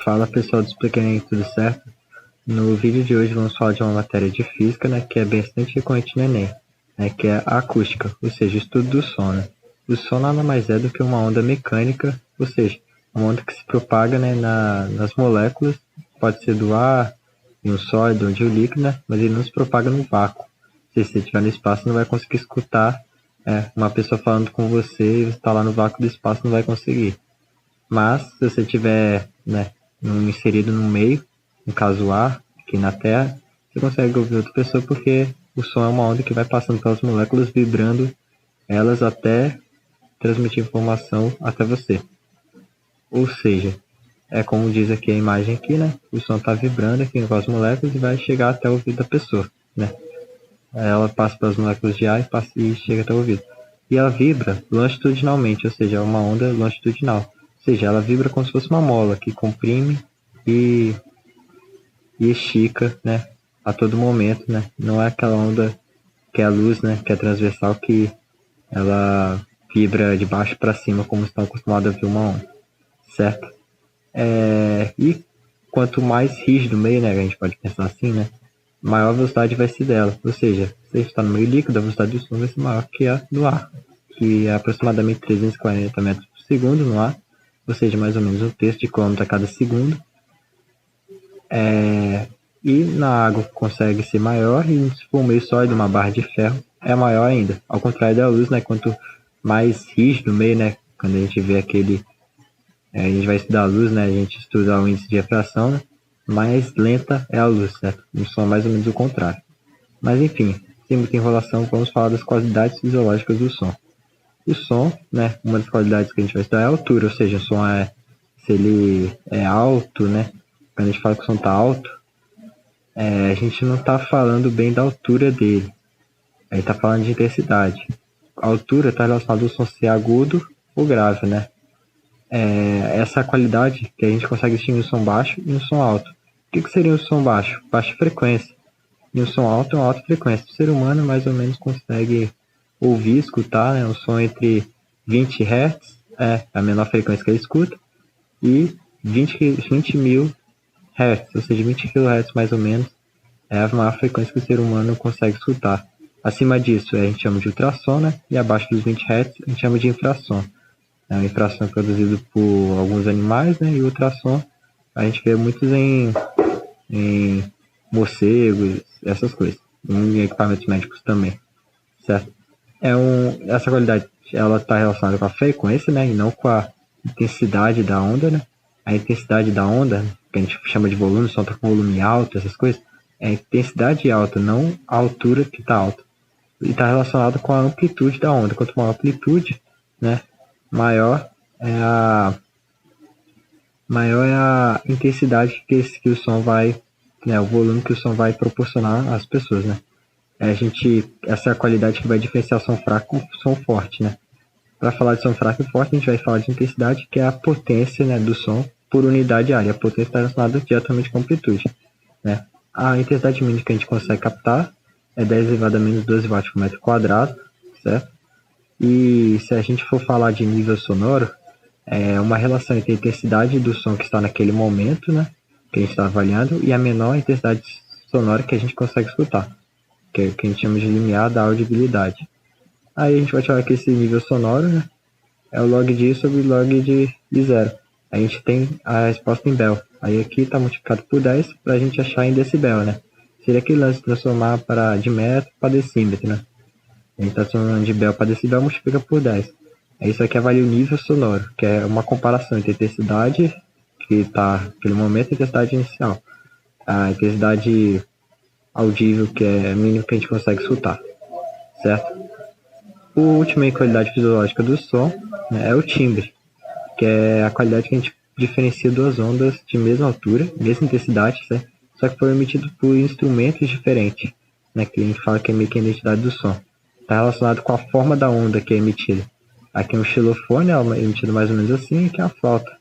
Fala pessoal do Expliquem, tudo certo? No vídeo de hoje vamos falar de uma matéria de física, né, que é bastante recorrente no Enem, né, que é a acústica, ou seja, o estudo do som. Né? O som nada mais é do que uma onda mecânica, ou seja, uma onda que se propaga, né, nas moléculas, pode ser do ar, de um sólido ou de um líquido, né, mas ele não se propaga no vácuo. Se você estiver no espaço, não vai conseguir escutar uma pessoa falando com você e você está lá no vácuo do espaço, não vai conseguir. Mas, se você tiver, né, inserido no meio, no caso o ar, aqui na Terra, você consegue ouvir outra pessoa porque o som é uma onda que vai passando pelas moléculas, vibrando elas até transmitir informação até você. Ou seja, é como diz aqui a imagem aqui, né? O som está vibrando aqui com as moléculas e vai chegar até o ouvido da pessoa, né? Ela passa pelas moléculas de ar e chega até o ouvido. E ela vibra longitudinalmente, ou seja, é uma onda longitudinal. Ou seja, ela vibra como se fosse uma mola que comprime e estica, né, a todo momento, né? Não é aquela onda que é a luz, né, que é transversal, que ela vibra de baixo para cima, como estão acostumados a ver uma onda, certo? E quanto mais rígido o meio, né, a gente pode pensar assim, né, maior a velocidade vai ser dela. Ou seja, se a gente está no meio líquido, a velocidade do som vai ser maior que a do ar, que é aproximadamente 340 metros por segundo no ar, ou seja, mais ou menos um terço de quilômetro a cada segundo. E na água consegue ser maior, e se for um meio sólido, uma barra de ferro, é maior ainda. Ao contrário da luz, né? Quanto mais rígido o meio, né? Quando a gente vê aquele... a gente vai estudar a luz, né? A gente estuda o índice de refração, né? Mais lenta é a luz, certo? O som é mais ou menos o contrário. Mas enfim, sem muita enrolação, vamos falar das qualidades fisiológicas do som. O som, né? Uma das qualidades que a gente vai estudar é a altura, ou seja, o som se ele é alto, né? Quando a gente fala que o som está alto, a gente não está falando bem da altura dele. A gente está falando de intensidade. A altura está relacionada ao som ser agudo ou grave, né? Essa qualidade que a gente consegue distinguir um som baixo e um som alto. O que seria um som baixo? Baixa frequência. E um som alto é uma alta frequência. O ser humano mais ou menos consegue ouvir, escutar, né, um som entre 20 Hz, a menor frequência que ele escuta, e 20 mil Hz, ou seja, 20 kHz mais ou menos, é a maior frequência que o ser humano consegue escutar. Acima disso, a gente chama de ultrassom, né? E abaixo dos 20 Hz, a gente chama de infrassom. O infrassom é produzido por alguns animais, né? E o ultrassom a gente vê muitos em morcegos, essas coisas. Em equipamentos médicos também, certo? Essa qualidade, ela está relacionada com a frequência, né? E não com a intensidade da onda, né? A intensidade da onda, que a gente chama de volume, o som está com volume alto, essas coisas, é a intensidade alta, não a altura que está alta. E está relacionado com a amplitude da onda. Quanto maior a amplitude, né, maior é a intensidade que o som vai, né, o volume que o som vai proporcionar às pessoas, né. Essa é a qualidade que vai diferenciar som fraco e som forte, né. Para falar de som fraco e forte, a gente vai falar de intensidade, que é a potência, né, do som por unidade área. A potência está relacionada diretamente com a amplitude, né. A intensidade mínima que a gente consegue captar é 10 elevado a menos 12 watts por metro quadrado, certo? E se a gente for falar de nível sonoro, é uma relação entre a intensidade do som que está naquele momento, né, que a gente está avaliando, e a menor intensidade sonora que a gente consegue escutar, que é o que a gente chama de limiar da audibilidade. Aí a gente vai falar que esse nível sonoro, né, é o log de I sobre log de zero. A gente tem a resposta em Bell. Aí aqui está multiplicado por 10 para a gente achar em decibel, né? Seria aquele lance de transformar de metro para decímetro, né? A gente está transformando de Bell para decibel, multiplica por 10. Aí isso aqui avalia o nível sonoro, que é uma comparação entre a intensidade que está naquele momento e a intensidade inicial. A intensidade audível, que é a mínima que a gente consegue escutar, certo? O último em qualidade fisiológica do som, né, é o timbre, que é a qualidade que a gente diferencia duas ondas de mesma altura, mesma intensidade, certo? Só que foram emitidos por instrumentos diferentes, né, que a gente fala que é meio que a identidade do som. Está relacionado com a forma da onda que é emitida. Aqui é um xilofone, é emitido mais ou menos assim, e aqui é a flauta.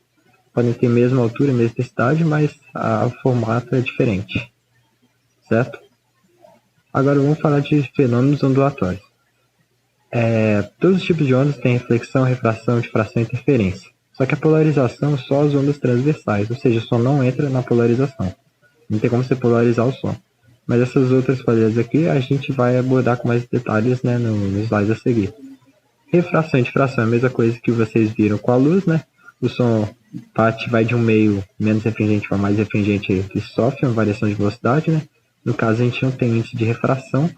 Podem ter a mesma altura, a mesma intensidade, mas o formato é diferente, certo? Agora vamos falar de fenômenos ondulatórios. Todos os tipos de ondas têm reflexão, refração, difração e interferência. Só que a polarização só as ondas transversais, ou seja, o som não entra na polarização. Não tem como você polarizar o som. Mas essas outras qualidades aqui a gente vai abordar com mais detalhes, né, no slide a seguir. Refração e difração é a mesma coisa que vocês viram com a luz, né? O som vai de um meio menos refringente para mais refringente, que sofre uma variação de velocidade, né? No caso, a gente não tem índice de refração,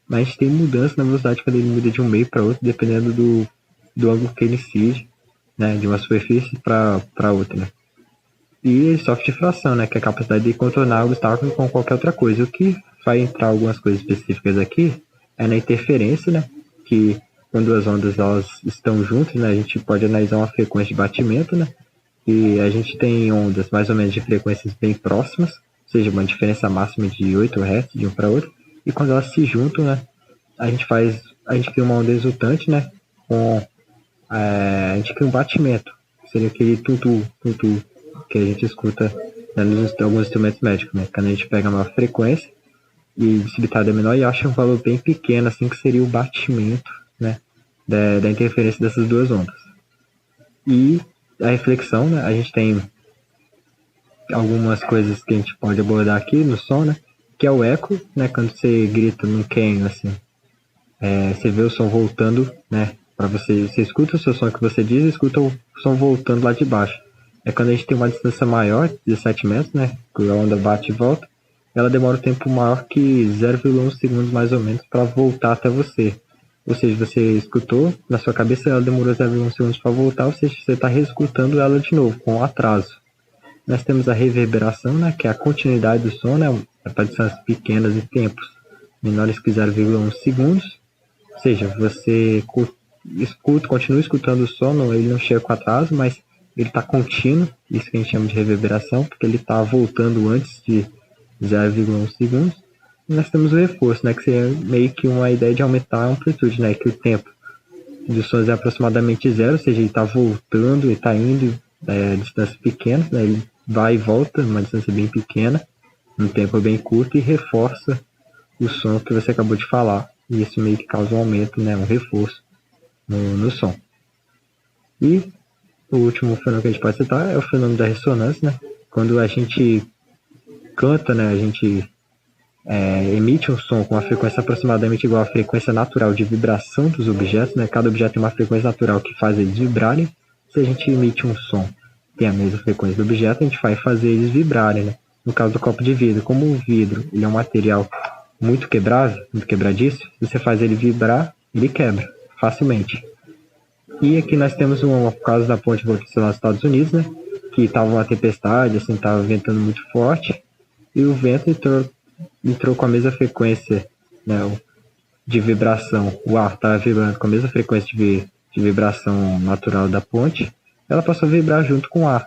mas a gente tem mudança na velocidade quando ele muda de um meio para outro, dependendo do ângulo que ele incide, né? De uma superfície para outra, né? E ele sofre difração, né? Que é a capacidade de contornar o obstáculo com qualquer outra coisa. O que vai entrar algumas coisas específicas aqui é na interferência, né? Que quando as ondas elas estão juntas, né? A gente pode analisar uma frequência de batimento, né? E a gente tem ondas mais ou menos de frequências bem próximas, ou seja, uma diferença máxima de 8 Hz de um para outro. E quando elas se juntam, né? A gente cria uma onda resultante, né? A gente cria um batimento, seria aquele tutu que a gente escuta, né, nos alguns instrumentos médicos, né? Quando a gente pega uma frequência e debilitada é menor e acha um valor bem pequeno, assim, que seria o batimento, né, da interferência dessas duas ondas. E a reflexão, né, a gente tem algumas coisas que a gente pode abordar aqui no som, né, que é o eco, né, quando você grita num canyon, assim, você vê o som voltando, né, para você escuta o seu som que você diz e escuta o som voltando lá de baixo. É quando a gente tem uma distância maior, 17 metros, né, que a onda bate e volta, ela demora um tempo maior que 0,1 segundos mais ou menos para voltar até você. Ou seja, você escutou, na sua cabeça ela demorou 0,1 segundos para voltar, ou seja, você está reescutando ela de novo, com atraso. Nós temos a reverberação, né, que é a continuidade do som, né, para distâncias pequenas e tempos menores que 0,1 segundos. Ou seja, você continua escutando o som, ele não chega com atraso, mas ele está contínuo, isso que a gente chama de reverberação, porque ele está voltando antes de 0,1 segundos. E nós temos o reforço, né, que seria meio que uma ideia de aumentar a amplitude, né, que o tempo dos sons é aproximadamente zero, ou seja, ele está voltando e está indo a distâncias pequenas, né, ele vai e volta numa distância bem pequena, num tempo bem curto, e reforça o som que você acabou de falar. E isso meio que causa um aumento, né, um reforço no som. E o último fenômeno que a gente pode citar é o fenômeno da ressonância, né? Quando a gente canta, né, a gente emite um som com uma frequência aproximadamente igual à frequência natural de vibração dos objetos, né? Cada objeto tem uma frequência natural que faz eles vibrarem. Se a gente emite um som que tem a mesma frequência do objeto, a gente vai fazer eles vibrarem, né? No caso do copo de vidro, como o vidro ele é um material muito quebrável, muito quebradiço, se você faz ele vibrar, ele quebra facilmente. E aqui nós temos um caso da ponte voltacional nos Estados Unidos, né? Que estava uma tempestade, assim, estava ventando muito forte, e o vento entrou com a mesma frequência, né, de vibração. O ar estava vibrando com a mesma frequência de vibração natural da ponte, ela passou a vibrar junto com o ar.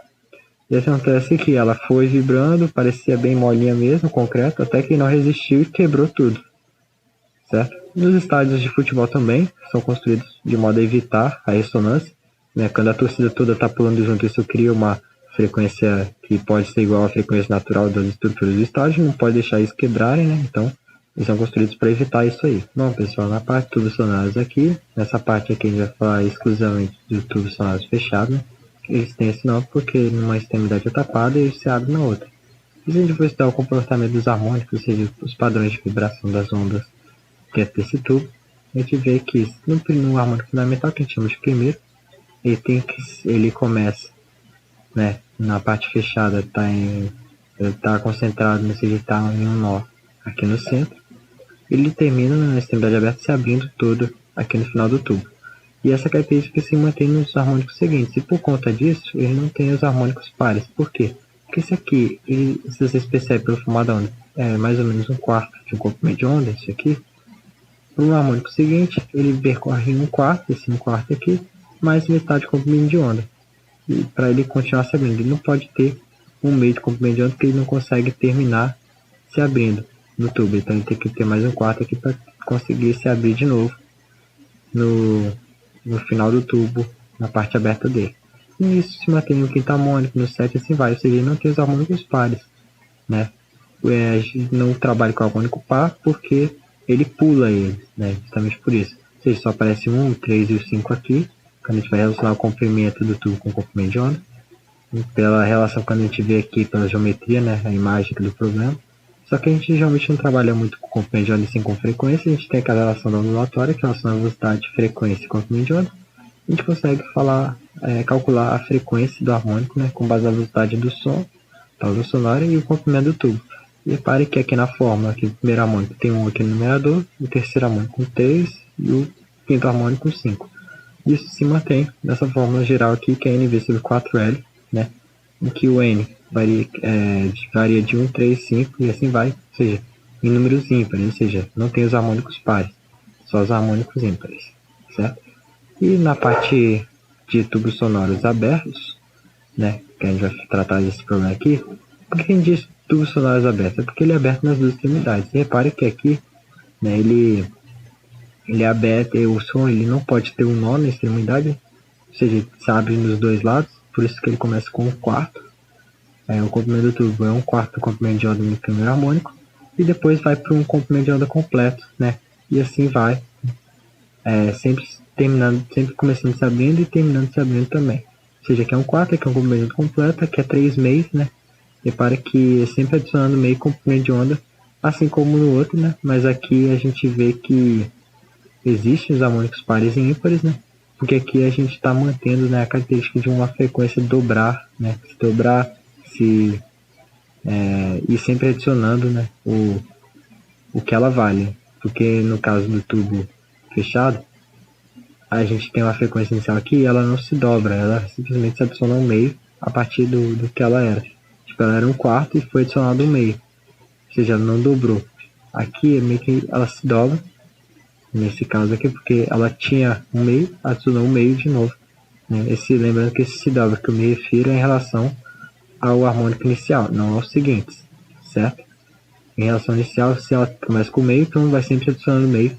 E acontece que ela foi vibrando, parecia bem molinha mesmo, concreto, até que não resistiu e quebrou tudo, certo? Nos estádios de futebol também são construídos de modo a evitar a ressonância, né? Quando a torcida toda está pulando junto, isso cria uma frequência que pode ser igual à frequência natural das estruturas do estádio, não pode deixar isso quebrarem, né? Então, eles são construídos para evitar isso aí. Bom, pessoal, na parte de tubos sonoros aqui, nessa parte aqui a gente vai falar exclusivamente de tubos sonoros fechados, né? Eles têm esse nome porque numa extremidade é tapada e eles se abrem na outra. E se a gente for estudar o comportamento dos harmônicos, ou seja, os padrões de vibração das ondas dentro desse tubo, a gente vê que no harmônico fundamental, que a gente chama de primeiro, ele começa, né, na parte fechada, está concentrado, ou seja, está em um nó aqui no centro. Ele termina na extremidade aberta se abrindo todo aqui no final do tubo. E essa característica se mantém nos harmônicos seguintes. E por conta disso, ele não tem os harmônicos pares. Por quê? Porque esse aqui, se vocês percebem pelo formato da onda, é mais ou menos um quarto de um comprimento de onda, esse aqui. Para o harmônico seguinte, ele percorre um quarto, esse um quarto aqui, mais metade de comprimento de onda. E para ele continuar se abrindo, ele não pode ter um meio de comprimento de onda, porque ele não consegue terminar se abrindo no tubo. Então ele tem que ter mais um quarto aqui para conseguir se abrir de novo no final do tubo, na parte aberta dele. E isso se mantém no quinto harmônico, no sétimo, assim vai. Ou seja, ele não tem os harmônicos pares, né? A gente não trabalha com harmônico par porque ele pula ele, né? Justamente por isso. Ou seja, só aparece 1, o 3 e o 5 aqui, quando a gente vai relacionar o comprimento do tubo com o comprimento de onda. E pela relação quando a gente vê aqui pela geometria, né, a imagem do problema. Só que a gente geralmente não trabalha muito com comprimento de onda assim com frequência. A gente tem aquela relação da ondulatória, que relaciona a velocidade, frequência e comprimento de onda. A gente consegue calcular a frequência do harmônico, né, com base na velocidade do som, da onda sonora e o comprimento do tubo. E repare que aqui na fórmula, aqui, o primeiro harmônico tem 1 aqui no numerador, o terceiro harmônico com 3 e o quinto harmônico com 5. Isso se mantém nessa fórmula geral aqui, que é N vezes 4L, né, em que o N varia de 1, 3, 5 e assim vai, ou seja, em números ímpares, ou seja, não tem os harmônicos pares, só os harmônicos ímpares, certo? E na parte de tubos sonoros abertos, né, que a gente vai tratar desse problema aqui, por que a gente diz tubos sonoros abertos? É porque ele é aberto nas duas extremidades. E repare que aqui, né, ele é aberto, e o som ele não pode ter um nó na extremidade, ou seja, ele se abre nos dois lados, por isso que ele começa com um quarto. O comprimento do tubo é um quarto do comprimento de onda no primeiro harmônico, e depois vai para um comprimento de onda completo, né? E assim vai, sempre começando se abrindo e terminando se abrindo também. Ou seja, aqui é um quarto, aqui é um comprimento de onda completo, aqui é 3 meios, né? Repara que é sempre adicionando meio comprimento de onda, assim como no outro, né? Mas aqui a gente vê que existem os harmônicos pares e ímpares, né? Porque aqui a gente está mantendo, né, a característica de uma frequência dobrar, né? Se dobrar, e sempre adicionando, né, o que ela vale. Porque no caso do tubo fechado, a gente tem uma frequência inicial aqui e ela não se dobra, ela simplesmente se adiciona um meio a partir do que ela era. Tipo, ela era um quarto e foi adicionado um meio, ou seja, ela não dobrou. Aqui é meio que ela se dobra, nesse caso aqui, porque ela tinha um meio, adicionou um meio de novo, né? Lembrando que esse se dobra, que o meio refiro é em relação ao harmônico inicial, não aos seguintes, certo? Em relação inicial, se ela começa com meio, então vai sempre adicionando meio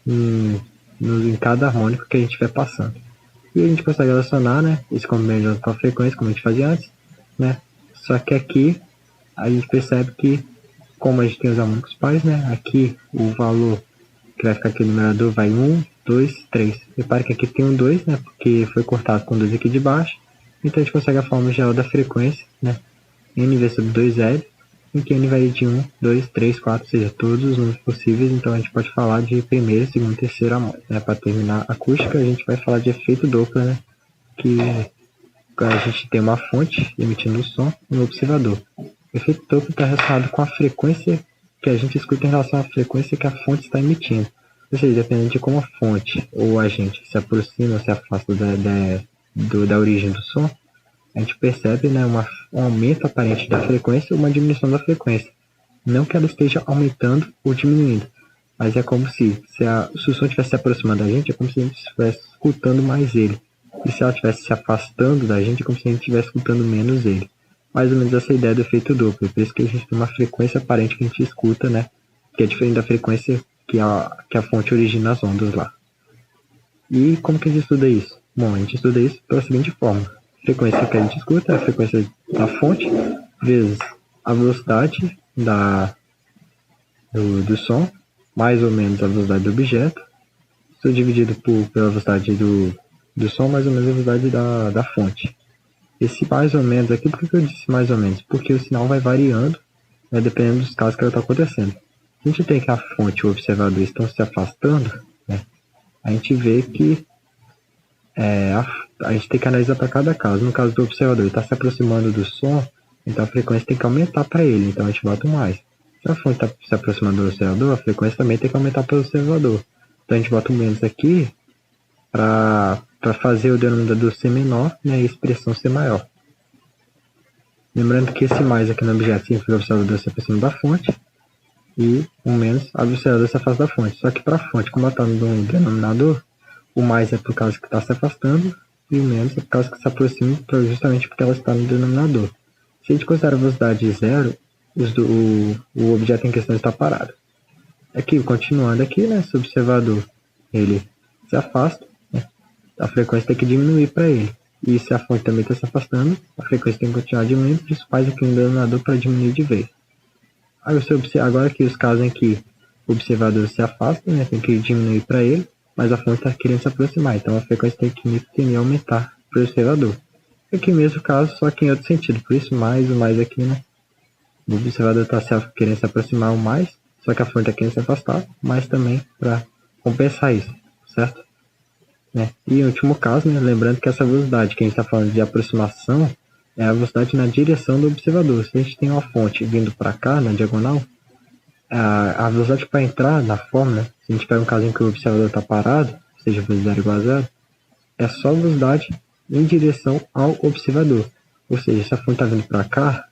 em cada harmônico que a gente vai passando. E a gente consegue relacionar, né, esse comprimento de onda com a frequência, como a gente fazia antes, né? Só que aqui a gente percebe que, como a gente tem os harmônicos pares, né, aqui o valor que vai ficar aqui no numerador vai 1, 2, 3. Repare que aqui tem um 2, né, porque foi cortado com 2 aqui de baixo. Então a gente consegue a fórmula geral da frequência, né, N vezes sobre 2L, em que N varia de 1, 2, 3, 4, ou seja, todos os números possíveis. Então a gente pode falar de primeira, segunda e terceira harmônica, né. Para terminar a acústica, a gente vai falar de efeito Doppler, né, que a gente tem uma fonte emitindo o som e um observador. O efeito Doppler está relacionado com a frequência que a gente escuta em relação à frequência que a fonte está emitindo. Ou seja, dependendo de como a fonte ou a gente se aproxima ou se afasta da origem do som, a gente percebe, né, um aumento aparente da frequência ou uma diminuição da frequência. Não que ela esteja aumentando ou diminuindo, mas é como se o som estivesse se aproximando da gente, é como se a gente estivesse escutando mais ele. E se ela estivesse se afastando da gente, é como se a gente estivesse escutando menos ele. Mais ou menos essa ideia do efeito Doppler. Por isso que a gente tem uma frequência aparente que a gente escuta, né, que é diferente da frequência que a fonte origina as ondas lá. E como que a gente estuda isso? Bom, a gente estuda isso pela seguinte forma. A frequência que a gente escuta é a frequência da fonte vezes a velocidade do som, mais ou menos a velocidade do objeto, isso dividido pela velocidade do som, mais ou menos a velocidade da fonte. Esse mais ou menos aqui, por que eu disse mais ou menos? Porque o sinal vai variando, né, dependendo dos casos que ela está acontecendo. A gente tem que a fonte e o observador estão se afastando, né, a gente vê que a gente tem que analisar para cada caso. No caso do observador, ele está se aproximando do som, então a frequência tem que aumentar para ele, então a gente bota mais. Se a fonte está se aproximando do observador, a frequência também tem que aumentar para o observador. Então a gente bota um menos aqui para fazer o denominador ser menor, né, e a expressão ser maior. Lembrando que esse mais aqui no objeto significa que o observador se aproxima da fonte e o menos o observador se afasta da fonte. Só que para a fonte, como ela está no denominador, o mais é por causa que está se afastando e o menos é por causa que se aproxima, justamente porque ela está no denominador. Se a gente considerar a velocidade zero, o objeto em questão está parado. Aqui, continuando aqui, né, esse observador ele se afasta, né, a frequência tem que diminuir para ele. E se a fonte também está se afastando, a frequência tem que continuar diminuindo, por isso faz aqui um denominador para diminuir de vez. Aí agora aqui os casos em que o observador se afasta, né, tem que diminuir para ele, mas a fonte está querendo se aproximar, então a frequência tem que aumentar para o observador. Aqui mesmo caso, só que em outro sentido, por isso mais o mais aqui, né? O observador está querendo se aproximar o mais, só que a fonte está querendo se afastar, mas também para compensar isso, certo? Né? E em último caso, né, lembrando que essa velocidade que a gente está falando de aproximação é a velocidade na direção do observador. Se a gente tem uma fonte vindo para cá, na diagonal, a velocidade para entrar na fórmula, se a gente pega um caso em que o observador está parado, seja v0 igual a zero, é só a velocidade em direção ao observador. Ou seja, se a fonte está vindo para cá,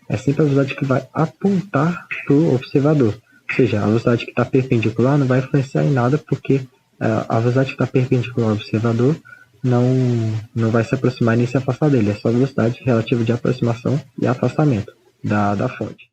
é sempre a velocidade que vai apontar para o observador. Ou seja, a velocidade que está perpendicular não vai influenciar em nada, porque a velocidade que está perpendicular ao observador não vai se aproximar nem se afastar dele. É só a velocidade relativa de aproximação e afastamento da fonte.